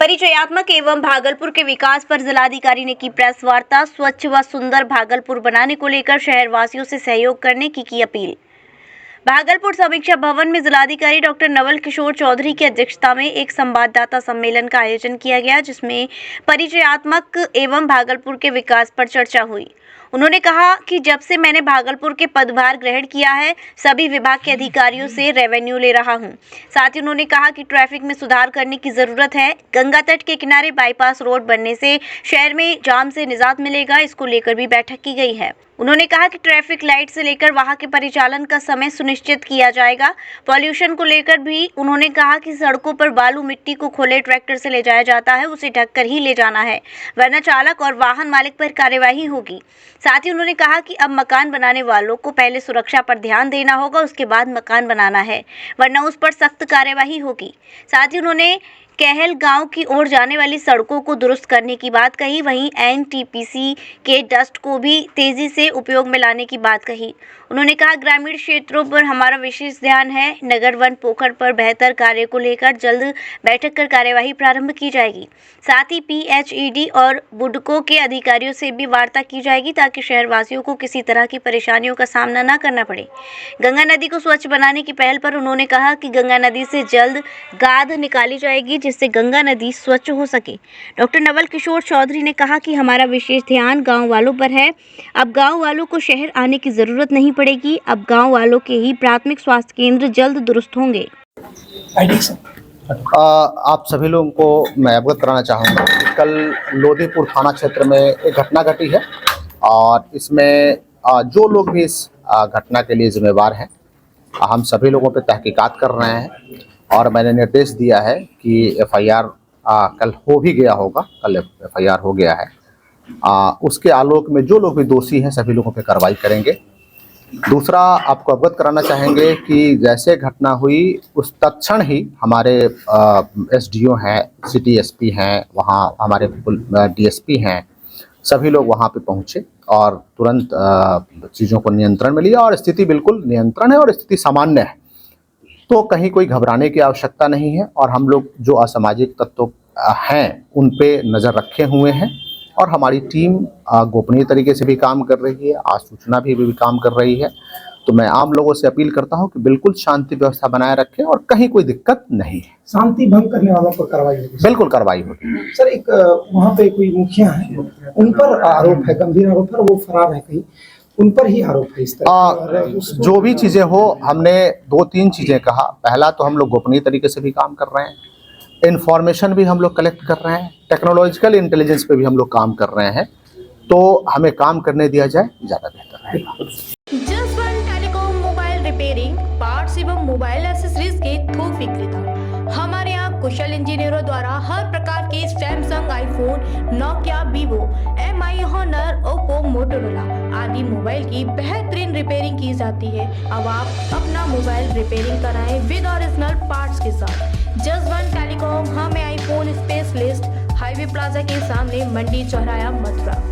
परिचयात्मक एवं भागलपुर के विकास पर जिलाधिकारी ने की प्रेस वार्ता। स्वच्छ व सुंदर भागलपुर बनाने को लेकर शहरवासियों से सहयोग करने की अपील। भागलपुर समीक्षा भवन में जिलाधिकारी डॉक्टर नवल किशोर चौधरी की अध्यक्षता में एक संवाददाता सम्मेलन का आयोजन किया गया, जिसमें परिचयात्मक एवं भागलपुर के विकास पर चर्चा हुई। उन्होंने कहा कि जब से मैंने भागलपुर के पदभार ग्रहण किया है, सभी विभाग के अधिकारियों से रेवेन्यू ले रहा हूं। साथ ही उन्होंने कहा कि ट्रैफिक में सुधार करने की जरूरत है। गंगा तट के किनारे बाईपास रोड बनने से शहर में जाम से निजात मिलेगा, इसको लेकर भी बैठक की गई है। उन्होंने कहा कि ट्रैफिक लाइट से लेकर वहां के परिचालन का समय सुनिश्चित किया जाएगा। पॉल्यूशन को लेकर भी उन्होंने कहा कि सड़कों पर बालू मिट्टी को खुले ट्रैक्टर से ले जाया जाता है, उसे ढककर ही ले जाना है, वरना चालक और वाहन मालिक पर कार्यवाही होगी। साथ ही उन्होंने कहा कि अब मकान बनाने वालों को पहले सुरक्षा पर ध्यान देना होगा, उसके बाद मकान बनाना है, वरना उस पर सख्त कार्यवाही होगी। साथ ही उन्होंने कहल गांव की ओर जाने वाली सड़कों को दुरुस्त करने की बात कही। वहीं एनटीपीसी के डस्ट को भी तेजी से उपयोग में लाने की बात कही। उन्होंने कहा ग्रामीण क्षेत्रों पर हमारा विशेष ध्यान है। नगर वन पोखर पर बेहतर कार्य को लेकर जल्द बैठक कर कार्यवाही प्रारंभ की जाएगी। साथ ही पीएचईडी और बुडको के अधिकारियों से भी वार्ता की जाएगी, ताकि शहरवासियों को किसी तरह की परेशानियों का सामना न करना पड़े। गंगा नदी को स्वच्छ बनाने की पहल पर उन्होंने कहा कि गंगा नदी से जल्द गाद निकाली जाएगी, जिससे गंगा नदी स्वच्छ हो सके। डॉक्टर नवल किशोर चौधरी ने कहा कि हमारा विशेष ध्यान गांव वालों पर है। अब गांव वालों को शहर आने की जरूरत नहीं पड़ेगी। अब गांव वालों के ही प्राथमिक स्वास्थ्य केंद्र जल्द दुरुस्त होंगे। आप सभी लोगों को मैं अवगत कराना चाहूँगा कि कल लोधीपुर थाना क्षेत्र में एक घटना घटी है और इसमें जो लोग भी इस घटना के लिए जिम्मेवार हैं, हम सभी लोगों पे तहकीकात कर रहे हैं और मैंने निर्देश दिया है कि एफआईआर कल हो भी गया होगा, कल एफआईआर हो गया है। उसके आलोक में जो लोग भी दोषी हैं सभी लोगों पे कार्रवाई करेंगे। दूसरा, आपको अवगत कराना चाहेंगे कि जैसे घटना हुई उस तत्क्षण ही हमारे एसडीओ हैं, सिटी एसपी हैं, वहाँ हमारे डीएसपी हैं, सभी लोग वहाँ पे पहुँचे और तुरंत चीज़ों को नियंत्रण में लिया और स्थिति बिल्कुल नियंत्रण है और स्थिति सामान्य है। तो कहीं कोई घबराने की आवश्यकता नहीं है और हम लोग जो असामाजिक तत्व हैं उन पे नज़र रखे हुए हैं और हमारी टीम गोपनीय तरीके से भी काम कर रही है, आज सूचना भी काम कर रही है। तो मैं आम लोगों से अपील करता हूं कि बिल्कुल शांति व्यवस्था बनाए रखें और कहीं कोई दिक्कत नहीं है। शांति भंग करने वालों पर कार्रवाई होगी? बिल्कुल कार्रवाई होगी। सर, एक वहाँ पे कोई मुखिया है, उन पर आरोप है, गंभीर आरोप है, वो फरार है, कहीं उन पर ही आरोप है इस तरह? जो भी चीज़ें हो, हमने 2-3 चीज़ें कहा। पहला तो हम लोग गोपनीय तरीके से भी काम कर रहे हैं, इन्फॉर्मेशन भी हम लोग कलेक्ट कर रहे हैं, टेक्नोलॉजिकल इंटेलिजेंस पे भी हम लोग काम कर रहे हैं। तो हमें काम करने दिया जाए, ज़्यादा बेहतर रहेगा। Just one telecom mobile repairing, parts एवं मोबाइल एक्सेसरीज के थोक विक्रेता। हमारे यहाँ कुशल इंजीनियरों द्वारा हर प्रकार के Samsung, iPhone, Nokia, Vivo, Mi, Honor, Oppo, Motorola आदि मोबाइल की बेहतरीन रिपेयरिंग की जाती है। अब आप अपना मोबाइल रिपेयरिंग कराएं विद ओरिजिनल पार्ट्स के साथ। जस्ट वन टेलीकॉम, हमें आईफोन स्पेशलिस्ट, हाईवे प्लाजा के सामने, मंडी चौराया, मथुरा।